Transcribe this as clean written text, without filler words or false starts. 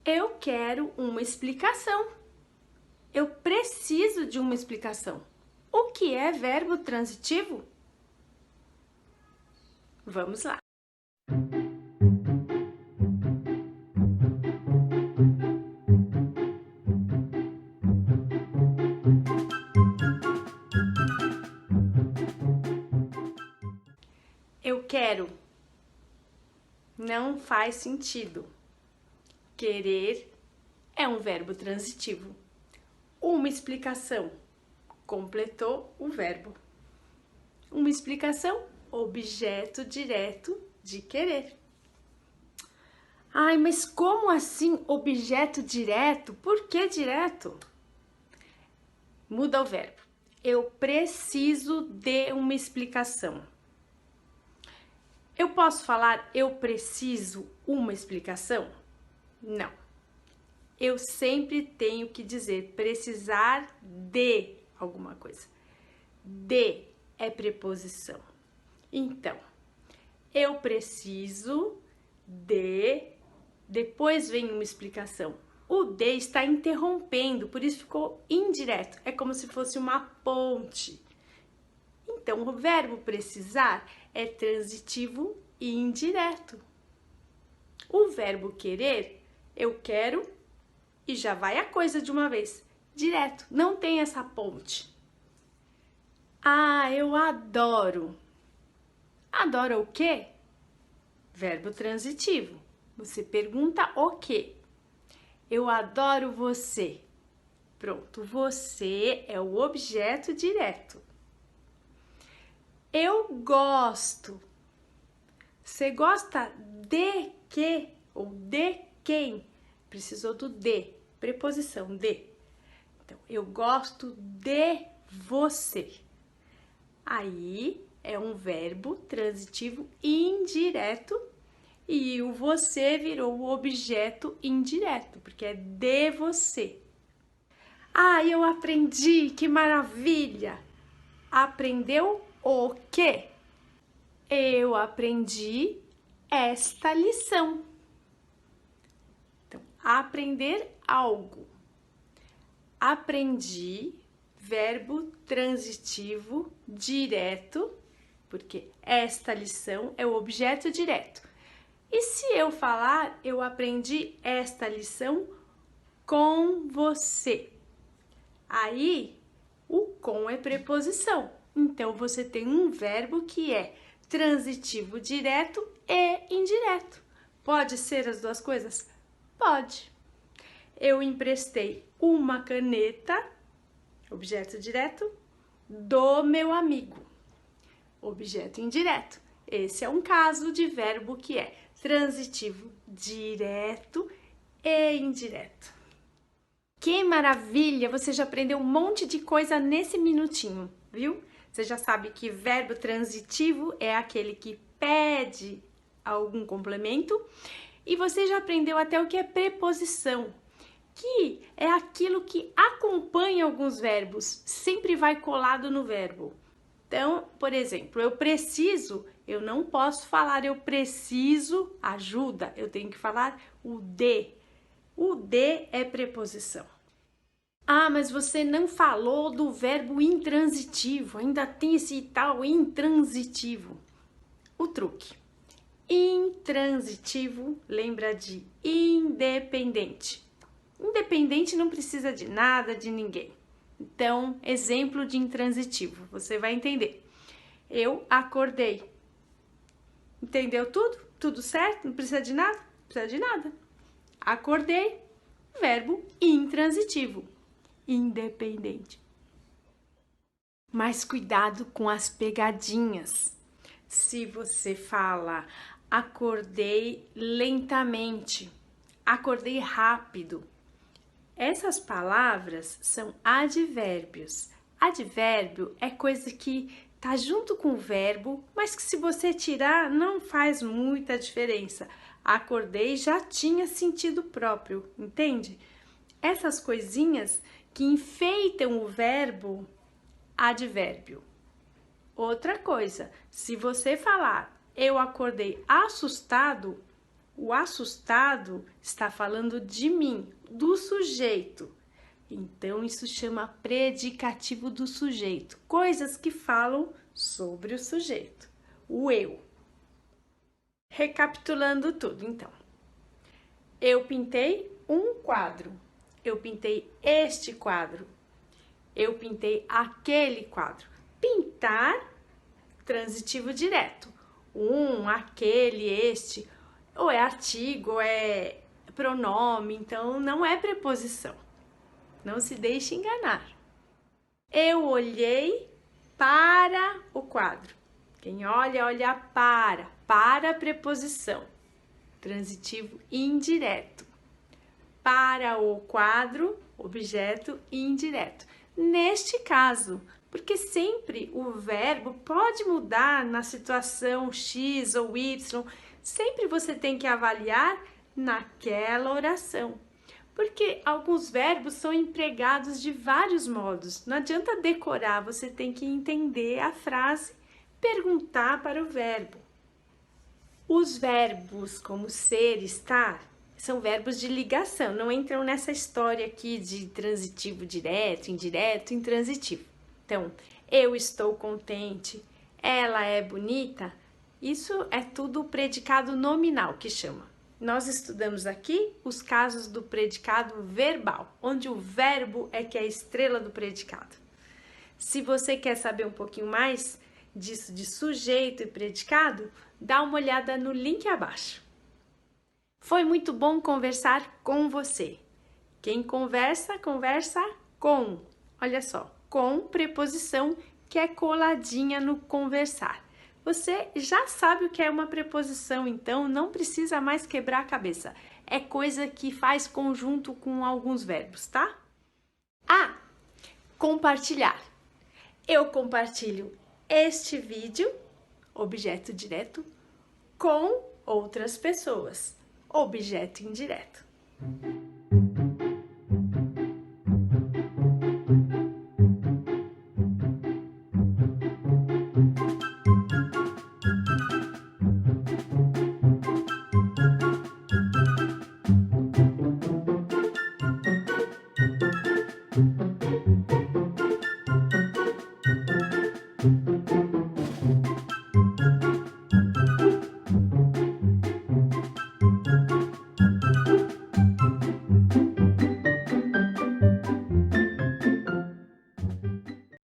Eu quero uma explicação. Eu preciso de uma explicação. O que é verbo transitivo? Vamos lá. Eu quero. Não faz sentido. Querer é um verbo transitivo. Uma explicação. Completou o verbo. Uma explicação, objeto direto de querer. Ai, mas como assim objeto direto? Por que direto? Muda o verbo. Eu preciso de uma explicação. Eu posso falar eu preciso uma explicação? Não. Eu sempre tenho que dizer precisar de alguma coisa. De é preposição. Então, eu preciso de, depois vem uma explicação. O de está interrompendo, por isso ficou indireto. É como se fosse uma ponte. Então, o verbo precisar é transitivo e indireto. O verbo querer, eu quero e já vai a coisa de uma vez, direto. Não tem essa ponte. Ah, eu adoro. Adora o quê? Verbo transitivo. Você pergunta o quê? Eu adoro você. Pronto, você é o objeto direto. Eu gosto. Você gosta de quê? Ou de quem? Precisou do de, preposição de. Então, eu gosto de você. Aí é um verbo transitivo indireto e o você virou o objeto indireto, porque é de você. Ah, eu aprendi, que maravilha! Aprendeu o quê? Eu aprendi esta lição. Então, aprender algo. Aprendi, verbo transitivo direto, porque esta lição é o objeto direto. E se eu falar, eu aprendi esta lição com você. Aí, o com é preposição. Então, você tem um verbo que é transitivo direto e indireto. Pode ser as duas coisas? Pode. Eu emprestei uma caneta, objeto direto, do meu amigo, objeto indireto. Esse é um caso de verbo que é transitivo direto e indireto. Que maravilha! Você já aprendeu um monte de coisa nesse minutinho, viu? Você já sabe que verbo transitivo é aquele que pede algum complemento e você já aprendeu até o que é preposição, que é aquilo que acompanha alguns verbos, sempre vai colado no verbo. Então, por exemplo, eu preciso, eu não posso falar eu preciso ajuda, eu tenho que falar o de. O de é preposição. Ah, mas você não falou do verbo intransitivo, ainda tem esse tal intransitivo. O truque. Intransitivo lembra de independente. Independente não precisa de nada, de ninguém. Então, exemplo de intransitivo, você vai entender. Eu acordei. Entendeu tudo? Tudo certo? Não precisa de nada? Não precisa de nada. Acordei, verbo intransitivo, independente. Mas cuidado com as pegadinhas. Se você fala acordei lentamente, acordei rápido, essas palavras são advérbios. Advérbio é coisa que tá junto com o verbo, mas que se você tirar não faz muita diferença. Acordei já tinha sentido próprio, entende? Essas coisinhas que enfeitam o verbo, advérbio. Outra coisa, se você falar eu acordei assustado, O assustado está falando de mim, do sujeito. Então, isso chama predicativo do sujeito. Coisas que falam sobre o sujeito, o eu. Recapitulando tudo, então. Eu pintei um quadro. Eu pintei este quadro. Eu pintei aquele quadro. Pintar, transitivo direto. Aquele, este. Ou é artigo, ou é pronome, então não é preposição. Não se deixe enganar. Eu olhei para o quadro. Quem olha, olha para. Para a preposição. Transitivo indireto. Para o quadro, objeto indireto. Neste caso, porque sempre o verbo pode mudar na situação X ou Y, sempre você tem que avaliar naquela oração. Porque alguns verbos são empregados de vários modos. Não adianta decorar, você tem que entender a frase, perguntar para o verbo. Os verbos como ser, estar, são verbos de ligação, não entram nessa história aqui de transitivo direto, indireto, intransitivo. Então, eu estou contente, ela é bonita, isso é tudo predicado nominal que chama. Nós estudamos aqui os casos do predicado verbal, onde o verbo é que é a estrela do predicado. Se você quer saber um pouquinho mais disso de sujeito e predicado, dá uma olhada no link abaixo. Foi muito bom conversar com você. Quem conversa, conversa com. Olha só, com preposição que é coladinha no conversar. Você já sabe o que é uma preposição, então não precisa mais quebrar a cabeça. É coisa que faz conjunto com alguns verbos, tá? Compartilhar. Eu compartilho este vídeo, objeto direto, com outras pessoas, objeto indireto.